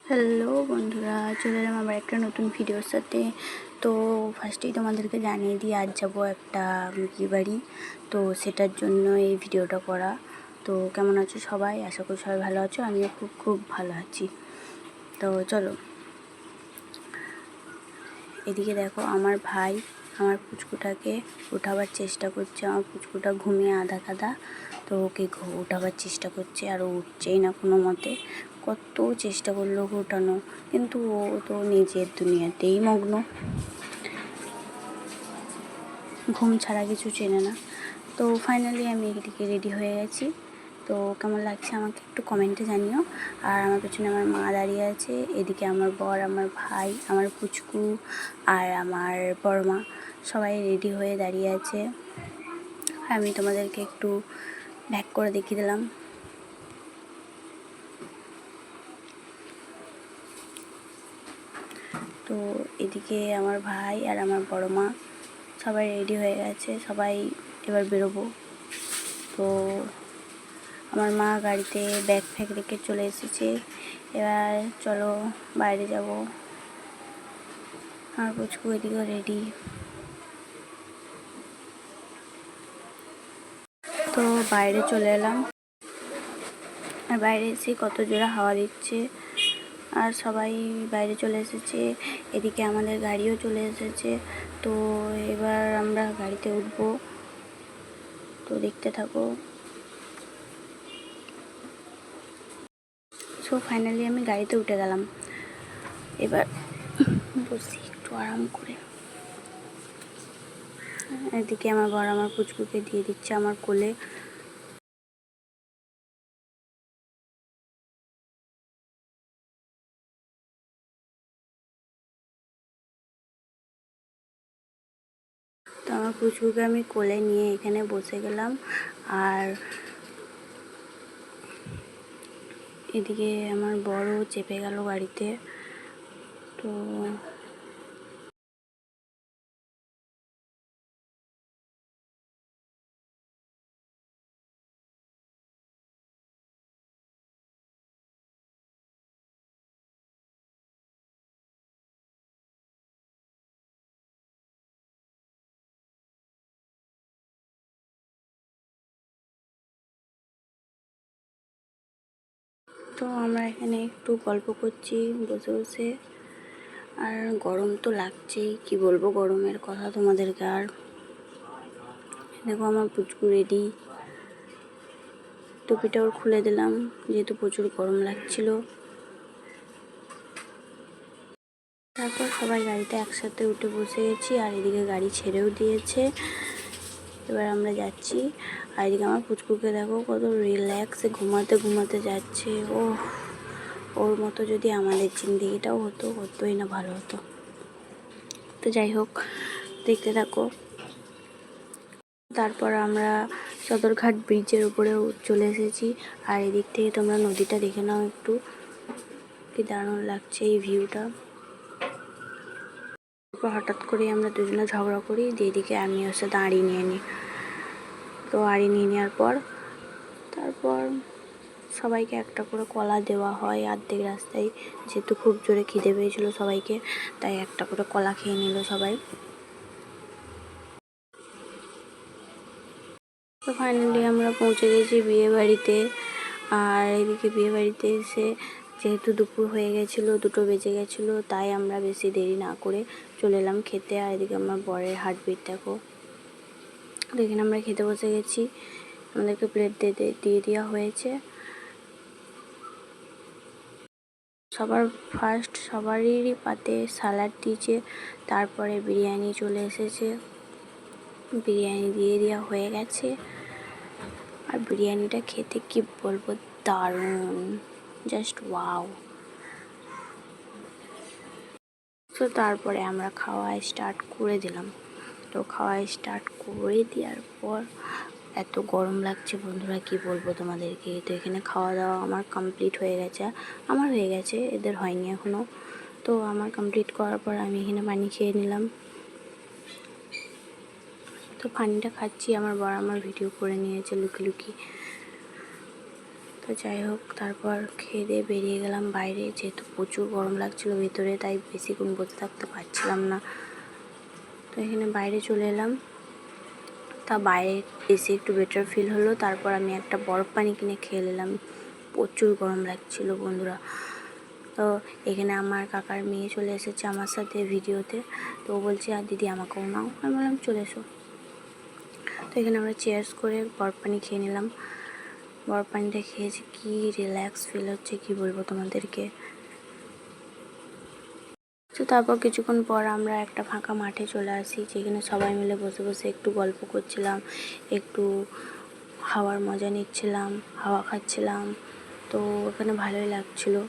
Hello বন্ধুরা, চলে এলাম আবার একটা নতুন ভিডিওর সাথে। তো ফার্স্টেই তোমাদেরকে জানিয়ে দিই, আজ যাবো একটা বিয়ে বাড়ি, তো সেটার জন্য এই ভিডিওটা করা। তো কেমন আছো সবাই? আশা করি সবাই ভালো আছো, আমিও খুব খুব ভালো আছি। তো চলো, এদিকে দেখো আমার ভাই আমার পুচকুটাকে উঠাবার চেষ্টা করছে। আমার পুচকুটা ঘুমিয়ে আধা কাদা, তো ওকে উঠাবার চেষ্টা করছে, আর ও উঠছেই না কোনো মতে। কত চেষ্টা করলো ওকে উঠানো, কিন্তু ও তো নিজের দুনিয়াতেই মগ্ন, ঘুম ছাড়া কিছু চেনে না। তো ফাইনালি আমি এদিকে রেডি হয়ে গেছি। তো কেমন লাগছে আমাকে একটু কমেন্টে জানিও। আর আমার পেছনে আমার মা দাঁড়িয়ে আছে, এদিকে আমার বর, আমার ভাই, আমার পুচকু আর আমার বড় মা সবাই রেডি হয়ে দাঁড়িয়ে আছে। আমি তোমাদেরকে একটু ব্যাক করে দেখিয়ে দিলাম। তো এদিকে আমার ভাই আর আমার বড় মা সবাই রেডি হয়ে গেছে, সবাই এবার বেরোবো। তো আমার মা গাড়িতে ব্যাগ ফ্যাগ রেখে চলে এসেছে। এবার চলো বাইরে যাব। আমার পুচকু এদিকেও রেডি। তো বাইরে চলে এলাম, আর বাইরে এসে কত জোরে হাওয়া দিচ্ছে, আর সবাই বাইরে চলে এসেছে। এদিকে আমাদের গাড়িও চলে এসেছে। তো এবার আমরা গাড়িতে উঠবো, তো দেখতে থাকো। সো ফাইনালি আমি গাড়িতে উঠে গেলাম। এবার বসি একটু আরাম করে। এদিকে আমার বর আমার পুচকুকে দিয়ে দিচ্ছে আমার কোলে। তো আমার পুচকুকে আমি কোলে নিয়ে এখানে বসে গেলাম, আর এদিকে আমার বড় চেপে গেল গাড়িতে। তো তো আমরা এখানে একটু গল্প করছি বসে বসে। আর গরম তো লাগছেই, কি বলবো গরমের কথা তোমাদেরকে। আর দেখো আমার পুচকু রেডি, টুপিটা ওর খুলে দিলাম যেহেতু প্রচুর গরম লাগছিল। তারপর সবাই গাড়িতে একসাথে উঠে বসে গেছি, আর এদিকে গাড়ি ছেড়েও দিয়েছে। এবার আমরা যাচ্ছি, আর এদিকে আমার পুচকুকে দেখো কত রিল্যাক্সে ঘুমাতে ঘুমাতে যাচ্ছে। ওর মতো যদি আমাদের জিন্দেগিটাও হতো, কতই না ভালো হতো। তো যাই হোক, দেখতে থাকো। তারপর আমরা সদরঘাট ব্রিজের উপরেও চলে এসেছি, আর এদিক থেকে তোমরা নদীটা দেখে নাও একটু, কি দারুণ লাগছে এই ভিউটা। তারপর হঠাৎ করে আমরা দুজনে ঝগড়া করি, দিদিকে আমি ওর সাথে আড়ি নিয়ে নিই। তো আড়ি নিয়ে নেওয়ার পর তারপর সবাইকে একটা করে কলা দেওয়া হয় অর্ধেক রাস্তায়, যেহেতু খুব জোরে খিদে পেয়েছিলো সবাইকে, তাই একটা করে কলা খেয়ে নিল সবাই। তো ফাইনালি আমরা পৌঁছে গেছি বিয়ে বাড়িতে। আর এদিকে বিয়ে বাড়িতে এসে যেহেতু দুপুর হয়ে গেছিলো, 2টো বেজে গেছিলো, তাই আমরা বেশি দেরি না করে চলে এলাম খেতে। আর এদিকে আমার বরের হার্টবিট দেখো। তো এখানে আমরা খেতে বসে গেছি, আমাদেরকে প্লেট দিয়ে দেওয়া হয়েছে। সবারই পাতে স্যালাড দিয়েছে, তারপরে বিরিয়ানি চলে এসেছে, বিরিয়ানি দিয়ে দেওয়া হয়ে গেছে। আর বিরিয়ানিটা খেতে কি বলবো, দারুণ, জাস্ট ওয়াও। তো তারপরে আমরা খাওয়া স্টার্ট করে দিলাম। তো খাওয়া স্টার্ট করে দেওয়ার পর এত গরম লাগছে বন্ধুরা, কি বলবো তোমাদেরকে। তো এখানে খাওয়া দাওয়া আমার কমপ্লিট হয়ে গেছে, আমার হয়ে গেছে, এদের হয়নি এখনও। তো আমার কমপ্লিট করার পর আমি এখানে পানি খেয়ে নিলাম। তো পানিটা খাচ্ছি, আমার বর আমার ভিডিও করে নিয়েছে লুকি লুকি। তো তো যাই হোক, তারপর খেয়ে দিয়ে বেরিয়ে গেলাম বাইরে, যেহেতু প্রচুর গরম লাগছিল ভিতরে, তাই বেশিক্ষণ বসে থাকতে পারছিলাম না। তো এখানে বাইরে চলে এলাম। তা বাইরে এসে একটু বেটার ফিল হলো। তারপর আমি একটা বরফ পানি কিনে খেয়ে নিলাম। প্রচুর গরম লাগছিল বন্ধুরা। তো এখানে আমার কাকার মেয়ে চলে এসেছে আমার সাথে ভিডিওতে। তো ও বলছে, আর দিদি আমাকেও নাও। আমি বললাম চলে এসো। তো এখানে আমরা চেয়ার্স করে বরফ পানি খেয়ে নিলাম। বরফ পানিটা খেয়েছি, কি রিল্যাক্স ফিল হচ্ছে কি বলবো তোমাদেরকে। তো তারপর কিছুক্ষণ পর আমরা একটা ফাঁকা মাঠে চলে আসি, যেখানে সবাই মিলে বসে বসে একটু গল্প করছিলাম, একটু হাওয়ার মজা নিচ্ছিলাম, হাওয়া খাচ্ছিলাম। তো ওখানে ভালোই লাগছিলো,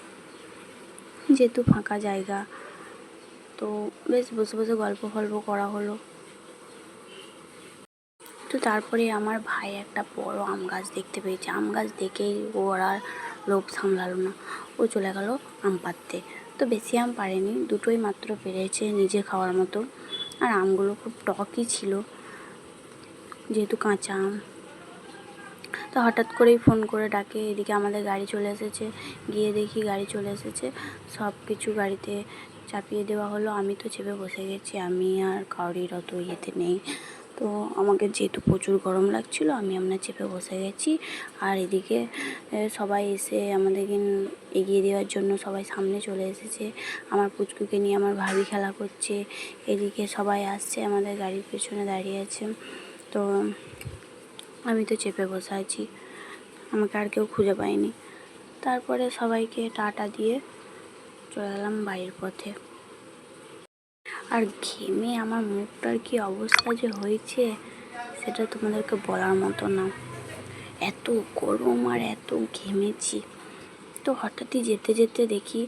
যেহেতু ফাঁকা জায়গা। তো বেশ বসে বসে গল্প করা হলো। তো তারপরে আমার ভাই একটা বড় আম গাছ দেখতে পেয়েছে। আম গাছ দেখেই ওর আর লোভ সামলালো না, ও চলে গেল আম পাড়তে। তো বেশি আম পাড়েনি, দুটোই মাত্র পেরেছে নিজে খাওয়ার মতো। আর আমগুলো খুব টকই ছিল, যেহেতু কাঁচা আম। তো হঠাৎ করেই ফোন করে ডাকে, এদিকে আমাদের গাড়ি চলে এসেছে। গিয়ে দেখি গাড়ি চলে এসেছে, সব কিছু গাড়িতে চাপিয়ে দেওয়া হলো। আমি তো চেপে বসে গেছি, আমি আর কাউরির অত ইয়েতে নেই। তো আমাকে যেহেতু প্রচুর গরম লাগছিলো, আমি আপনার চেপে বসে গেছি। আর এদিকে সবাই এসে আমাদেরকে এগিয়ে দেওয়ার জন্য সবাই সামনে চলে এসেছে। আমার পুচকুকে নিয়ে আমার ভাবি খেলা করছে, এদিকে সবাই আসছে, আমাদের গাড়ির পেছনে দাঁড়িয়ে আছে। তো আমি তো চেপে বসে আছি, আমাকে আর কেউ খুঁজে পায়নি। তারপরে সবাইকে টাটা দিয়ে চলে গেলাম বাড়ির পথে। আর ঘেমে আমার মুখটার কি অবস্থা যে হয়েছে সেটা তোমাদেরকে বলার মতো না। এত গরম আর এত ঘেমেছি। তো হঠাৎই যেতে যেতে দেখি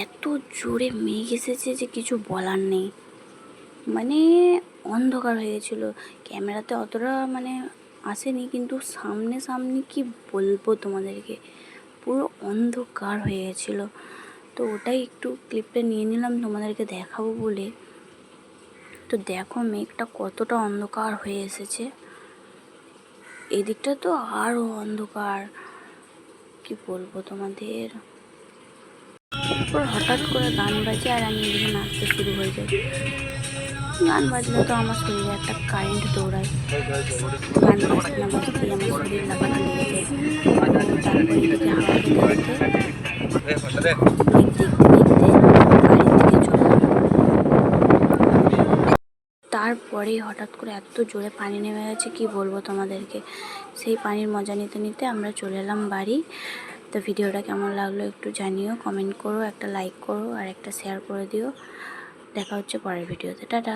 এত জোরে মেঘ এসেছে যে কিছু বলার নেই। মানে অন্ধকার হয়ে গেছিলো। ক্যামেরাতে অতটা আসেনি, কিন্তু সামনে কি বলবো তোমাদেরকে, পুরো অন্ধকার হয়ে গেছিলো। তো ওটাই একটু ক্লিপটা নিয়ে নিলাম তোমাদেরকে দেখাবো বলে। তো দেখো মেঘটা কতটা অন্ধকার হয়ে এসেছে, এদিকটা তো আরও অন্ধকার, কি বলবো তোমাদের। তারপর হঠাৎ করে গান বাজে আর আমি এদিকে নাচতে শুরু হয়ে যাই। গান বাজলে তো আমার শরীরে একটা কারেন্ট দৌড়ায়। গান বাজতে না বাজতেই আমার শরীর লাগাতে লেগে যায়। তারপর এদিকে হাওয়া খেতে খেতে দেখতে বাড়ির দিকে চলে এলাম। তারপরেই হঠাৎ করে এত জোরে পানি নেমে গেছে, কি বলবো তোমাদেরকে। সেই পানির মজা নিতে নিতে আমরা চলে এলাম বাড়ি। তো ভিডিওটা কেমন লাগলো একটু জানিও, কমেন্ট করো, একটা লাইক করো আর একটা শেয়ার করে দিও। দেখা হচ্ছে পরের ভিডিওতে। টাটা।